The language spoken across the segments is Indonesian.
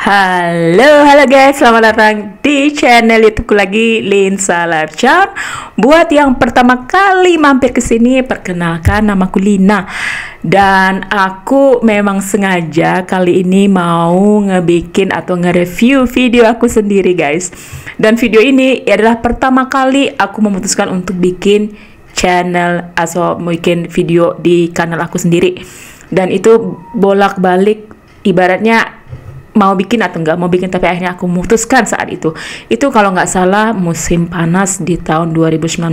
Halo guys, selamat datang di channel YouTubeku lagi, Linsa Larchar. Buat yang pertama kali mampir ke sini, perkenalkan namaku Lina. Dan aku memang sengaja kali ini mau ngebikin atau nge-review video aku sendiri guys. Dan video ini adalah pertama kali aku memutuskan untuk bikin channel atau bikin video di kanal aku sendiri. Dan itu bolak-balik, ibaratnya mau bikin atau nggak mau bikin, tapi akhirnya aku memutuskan saat itu kalau nggak salah musim panas di tahun 2019.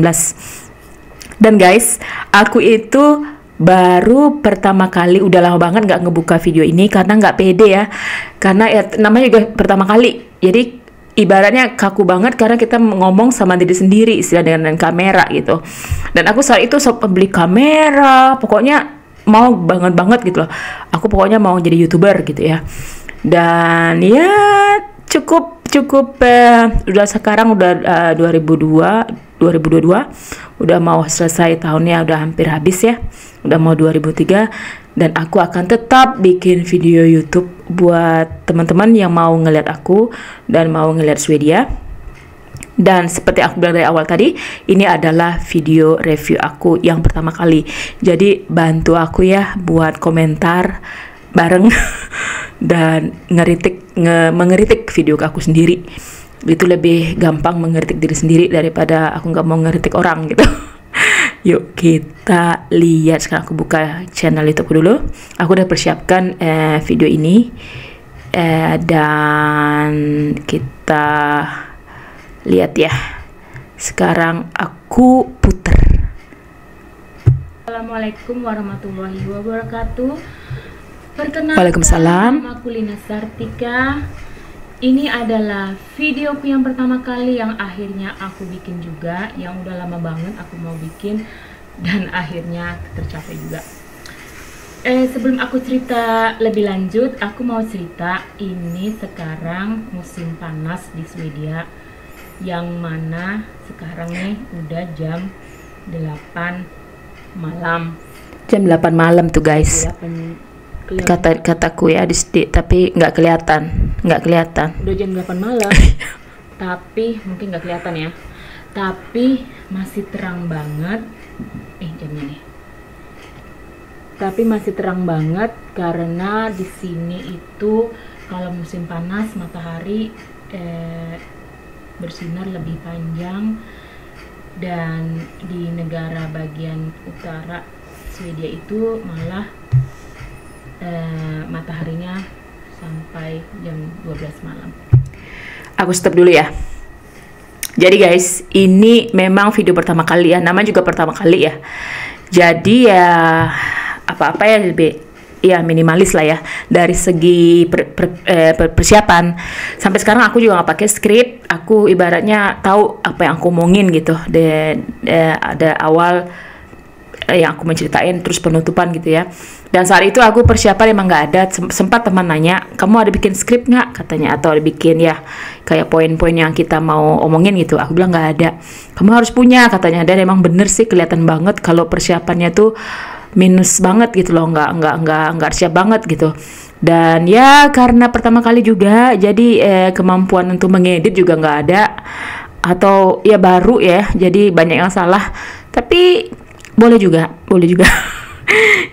Dan guys, aku itu baru pertama kali, udah lama banget nggak ngebuka video ini karena nggak pede ya, karena ya namanya juga pertama kali, jadi ibaratnya kaku banget karena kita ngomong sama diri sendiri istilah dengan kamera gitu. Dan aku saat itu beli kamera, pokoknya mau banget gitu loh, aku pokoknya mau jadi YouTuber gitu ya. Dan ya cukup udah sekarang udah 2022 udah mau selesai tahunnya, udah hampir habis ya, udah mau 2003. Dan aku akan tetap bikin video YouTube buat teman-teman yang mau ngeliat aku dan mau ngeliat Swedia. Dan seperti aku bilang dari awal tadi, ini adalah video review aku yang pertama kali, jadi bantu aku ya buat komentar bareng dan mengeritik video aku sendiri. Itu lebih gampang mengeritik diri sendiri daripada aku nggak mau ngeritik orang gitu. Yuk kita lihat. Sekarang aku buka channel YouTube dulu. Aku udah persiapkan video ini dan kita lihat ya. Sekarang aku puter. Assalamualaikum warahmatullahi wabarakatuh. Perkenalkan, Waalaikumsalam. namaku Lina Sartika. Ini adalah videoku yang pertama kali yang akhirnya aku bikin juga, yang udah lama banget aku mau bikin dan akhirnya tercapai juga. Sebelum aku cerita lebih lanjut, aku mau cerita ini sekarang musim panas di Swedia, yang mana sekarang nih udah jam 8 malam. Jam 8 malam tuh guys. Kataku ya adik, tapi nggak kelihatan. Udah jam 8 malam. Tapi mungkin nggak kelihatan ya. Tapi masih terang banget. Jamnya nih. Tapi masih terang banget karena di sini itu kalau musim panas matahari bersinar lebih panjang, dan di negara bagian utara Swedia itu malah mataharinya sampai jam 12 malam. Aku stop dulu ya. Jadi guys, ini memang video pertama kali ya, namanya juga pertama kali ya. Jadi ya apa-apa ya lebih ya minimalis lah ya dari segi persiapan. Sampai sekarang aku juga nggak pakai skrip. Aku ibaratnya tahu apa yang aku omongin gitu. Ada awal yang aku menceritain, terus penutupan gitu ya. Dan saat itu aku persiapan emang nggak ada. Sempat teman nanya, kamu ada bikin skrip nggak katanya, atau ada bikin ya kayak poin-poin yang kita mau omongin gitu. Aku bilang nggak ada, kamu harus punya katanya. Dan emang bener sih, kelihatan banget kalau persiapannya tuh minus banget gitu loh, nggak siap banget gitu. Dan ya karena pertama kali juga, jadi kemampuan untuk mengedit juga nggak ada, atau ya baru ya, jadi banyak yang salah. Tapi boleh juga.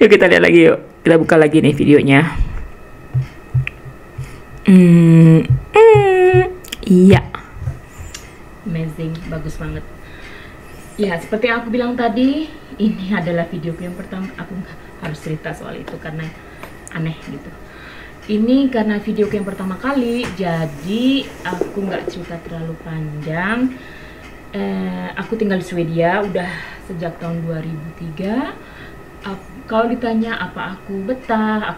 Yuk kita lihat lagi, yuk kita buka lagi nih videonya. Iya, Amazing, bagus banget. Ya, seperti yang aku bilang tadi, ini adalah videoku yang pertama. Aku harus cerita soal itu karena aneh gitu. Ini karena videoku yang pertama kali, jadi aku nggak cerita terlalu panjang. Aku tinggal di Swedia udah sejak tahun 2003. Kalau ditanya apa aku betah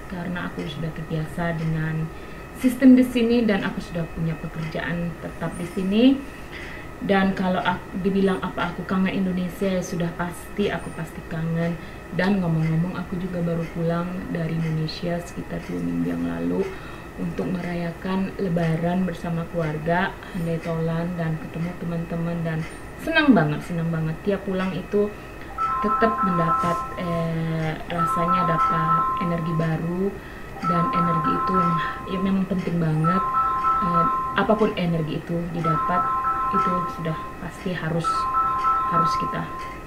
karena aku sudah terbiasa dengan sistem di sini dan aku sudah punya pekerjaan tetap di sini. Dan kalau dibilang apa aku kangen Indonesia, sudah pasti, aku pasti kangen. Dan ngomong-ngomong, aku juga baru pulang dari Indonesia sekitar 2 minggu yang lalu untuk merayakan Lebaran bersama keluarga, handai tolan, dan ketemu teman-teman. Dan senang banget. Tiap pulang itu tetap mendapat rasanya dapat energi baru, dan energi itu yang memang penting banget. Apapun energi itu didapat, itu sudah pasti harus kita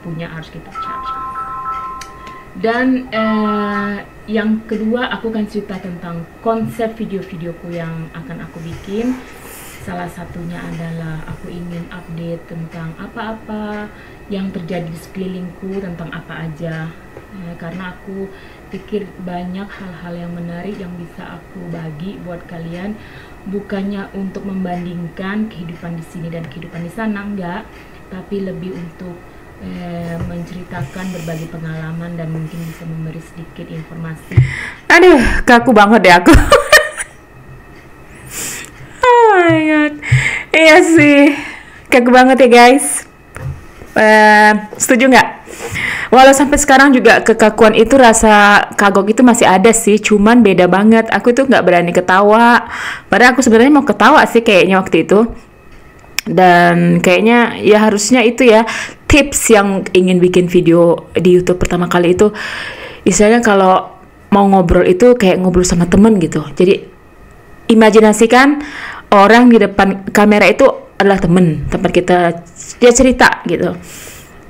punya, harus kita charge. Dan yang kedua, aku akan cerita tentang konsep video-videoku yang akan aku bikin. Salah satunya adalah aku ingin update tentang apa-apa yang terjadi di sekelilingku, tentang apa aja, karena aku pikir banyak hal-hal yang menarik yang bisa aku bagi buat kalian, bukannya untuk membandingkan kehidupan di sini dan kehidupan di sana, enggak, tapi lebih untuk menceritakan berbagai pengalaman dan mungkin bisa memberi sedikit informasi. Aduh, kaku banget deh aku. Oh my god, iya sih, kaku banget ya guys. Setuju nggak? Walau sampai sekarang juga kekakuan itu, rasa kagok itu masih ada sih, cuman beda banget. Aku tuh nggak berani ketawa, padahal aku sebenarnya mau ketawa sih kayaknya waktu itu. Dan kayaknya ya harusnya itu ya tips yang ingin bikin video di YouTube pertama kali itu, istilahnya kalau mau ngobrol itu kayak ngobrol sama temen gitu. Jadi imajinasikan orang di depan kamera itu adalah temen, tempat kita dia cerita gitu.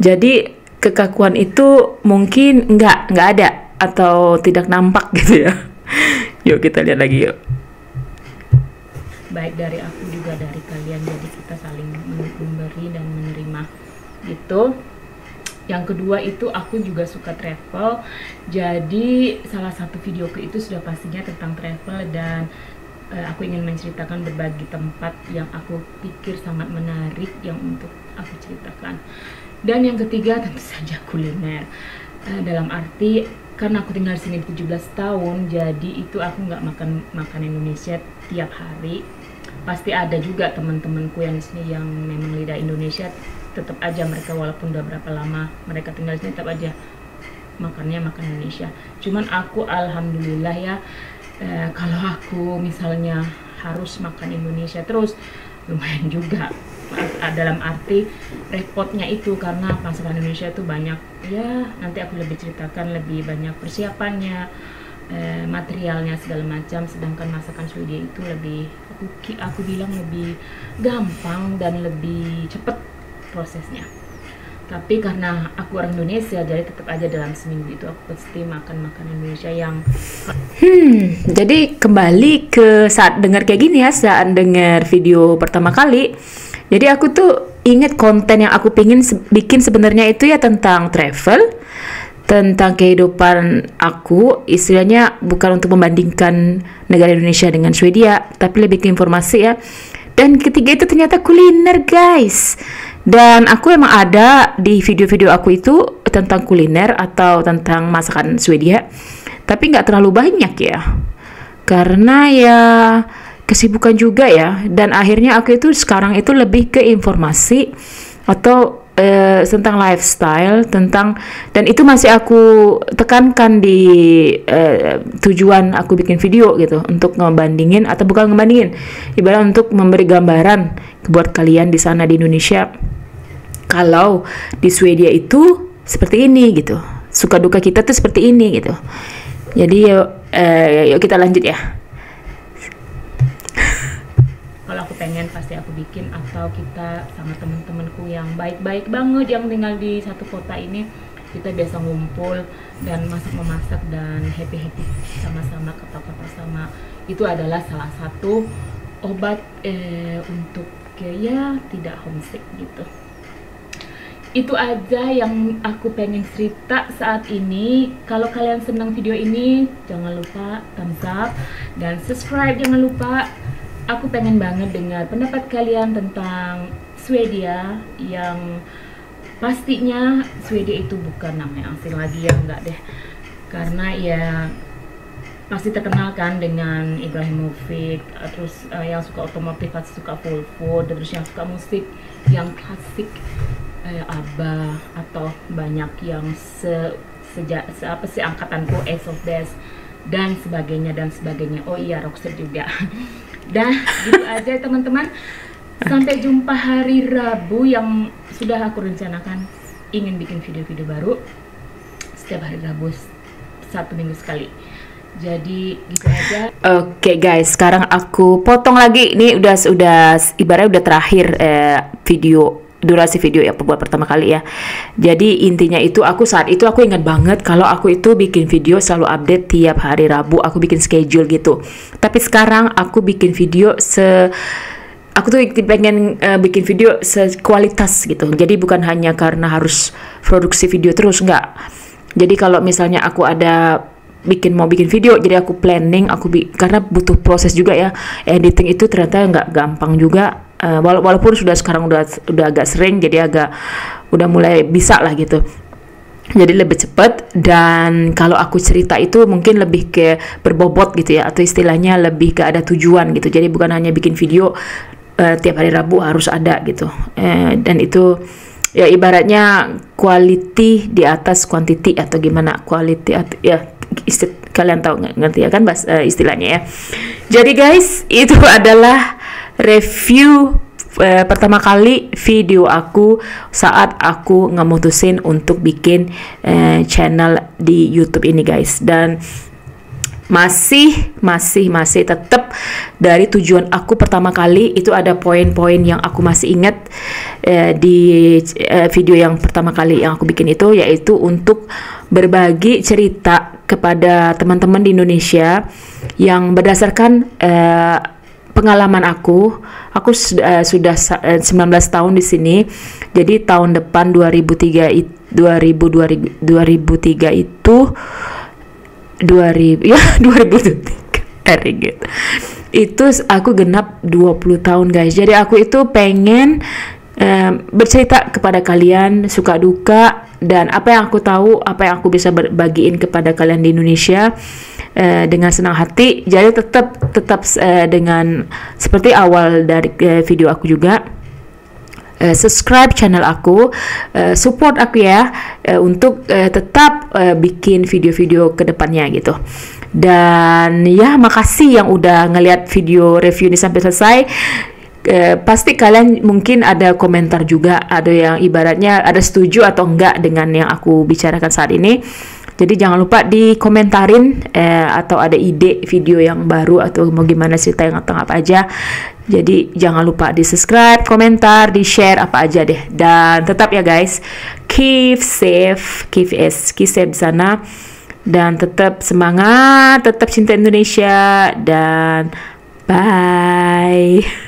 Jadi kekakuan itu mungkin nggak ada atau tidak nampak gitu ya. Yuk kita lihat lagi yuk. Baik dari aku juga dari kalian, jadi kita saling memberi dan menerima gitu. Yang kedua itu aku juga suka travel, jadi salah satu videoku itu sudah pastinya tentang travel, dan aku ingin menceritakan berbagai tempat yang aku pikir sangat menarik yang untuk aku ceritakan. Dan yang ketiga tentu saja kuliner, dalam arti karena aku tinggal di sini 17 tahun, jadi itu aku nggak makan Indonesia tiap hari. Pasti ada juga teman-temanku yang di sini yang memang lidah Indonesia, tetap aja mereka walaupun udah berapa lama mereka tinggal di sini tetap aja makan Indonesia. Cuman aku alhamdulillah ya, kalau aku misalnya harus makan Indonesia terus, lumayan juga, dalam arti repotnya itu karena masakan Indonesia itu banyak ya, nanti aku lebih ceritakan lebih banyak persiapannya, materialnya segala macam. Sedangkan masakan Swedia itu lebih aku bilang lebih gampang dan lebih cepet prosesnya. Tapi karena aku orang Indonesia, jadi tetap aja dalam seminggu itu aku pasti makan Indonesia yang Jadi kembali ke saat dengar kayak gini ya, saat dengar video pertama kali. Jadi aku tuh inget konten yang aku pengen bikin sebenarnya itu ya tentang travel, tentang kehidupan aku, istilahnya bukan untuk membandingkan negara Indonesia dengan Swedia, tapi lebih ke informasi ya. Dan ketiga itu ternyata kuliner guys. Dan aku emang ada di video-video aku itu tentang kuliner atau tentang masakan Swedia, tapi nggak terlalu banyak ya, karena ya kesibukan juga ya. Dan akhirnya aku itu sekarang itu lebih ke informasi atau tentang lifestyle, dan itu masih aku tekankan di tujuan aku bikin video gitu, untuk ngebandingin atau bukan ngebandingin, ibarat untuk memberi gambaran buat kalian di sana di Indonesia kalau di Swedia itu seperti ini gitu, suka duka kita tuh seperti ini gitu. Jadi yuk kita lanjut ya. kalau aku pengen pasti aku bikin, atau kita sama temen-temenku yang baik-baik banget yang tinggal di satu kota ini, kita biasa ngumpul dan masak-memasak dan happy-happy sama-sama, kata-kata sama. Itu adalah salah satu obat untuk ya tidak homesick gitu. Itu aja yang aku pengen cerita saat ini. Kalau kalian senang video ini, jangan lupa thumbs up dan subscribe, jangan lupa. Aku pengen banget dengar pendapat kalian tentang Swedia, yang pastinya Swedia itu bukan nama yang asing lagi ya, enggak deh. Karena ya pasti terkenal kan dengan Ibrahimovic, terus yang suka otomotif pasti suka Volvo, terus yang suka musik yang klasik ABBA, atau banyak yang seangkatanku, Ace of Base dan sebagainya. Oh iya, Roxette juga. Dah gitu aja teman-teman, sampai jumpa hari Rabu yang sudah aku rencanakan ingin bikin video-video baru setiap hari Rabu, 1 minggu sekali. Jadi gitu aja. Oke guys, sekarang aku potong lagi. Ini udah ibaratnya udah terakhir durasi video ya buat pertama kali ya. Jadi intinya itu saat itu aku ingat banget kalau aku itu bikin video selalu update tiap hari Rabu, aku bikin schedule gitu. Tapi sekarang aku bikin video aku tuh pengen bikin video sekualitas gitu. Jadi bukan hanya karena harus produksi video terus, enggak. Jadi kalau misalnya aku ada mau bikin video, jadi aku planning, karena butuh proses juga ya. Editing itu ternyata nggak gampang juga. Walaupun sekarang udah agak sering, jadi udah mulai bisa lah gitu. Jadi lebih cepat, dan kalau aku cerita itu mungkin lebih ke berbobot gitu ya, atau istilahnya lebih ke ada tujuan gitu. Jadi bukan hanya bikin video tiap hari Rabu harus ada gitu. Dan itu ya ibaratnya quality di atas quantity atau gimana, quality ya kalian tahu ngerti ya kan istilahnya ya. Jadi guys, itu adalah review pertama kali video aku saat aku ngemutusin untuk bikin channel di YouTube ini guys. Dan masih tetap dari tujuan aku pertama kali itu ada poin-poin yang aku masih ingat di video yang pertama kali yang aku bikin itu, yaitu untuk berbagi cerita kepada teman-teman di Indonesia yang berdasarkan pengalaman aku sudah 19 tahun di sini. Jadi tahun depan 2003 itu 2003 gitu. Itu aku genap 20 tahun guys. Jadi aku itu pengen bercerita kepada kalian suka duka dan apa yang aku tahu, apa yang aku bisa bagiin kepada kalian di Indonesia dengan senang hati. Jadi tetap dengan seperti awal dari video aku juga, subscribe channel aku, support aku ya, untuk tetap bikin video-video kedepannya gitu. Dan ya makasih yang udah ngeliat video review ini sampai selesai. Pasti kalian mungkin ada komentar juga, ada yang ibaratnya ada setuju atau enggak dengan yang aku bicarakan saat ini. Jadi jangan lupa dikomentarin atau ada ide video yang baru atau mau gimana cerita yang atau apa aja. Jadi jangan lupa di subscribe, komentar, di share apa aja deh. Dan tetap ya guys, keep safe di sana. Dan tetap semangat, tetap cinta Indonesia, dan bye.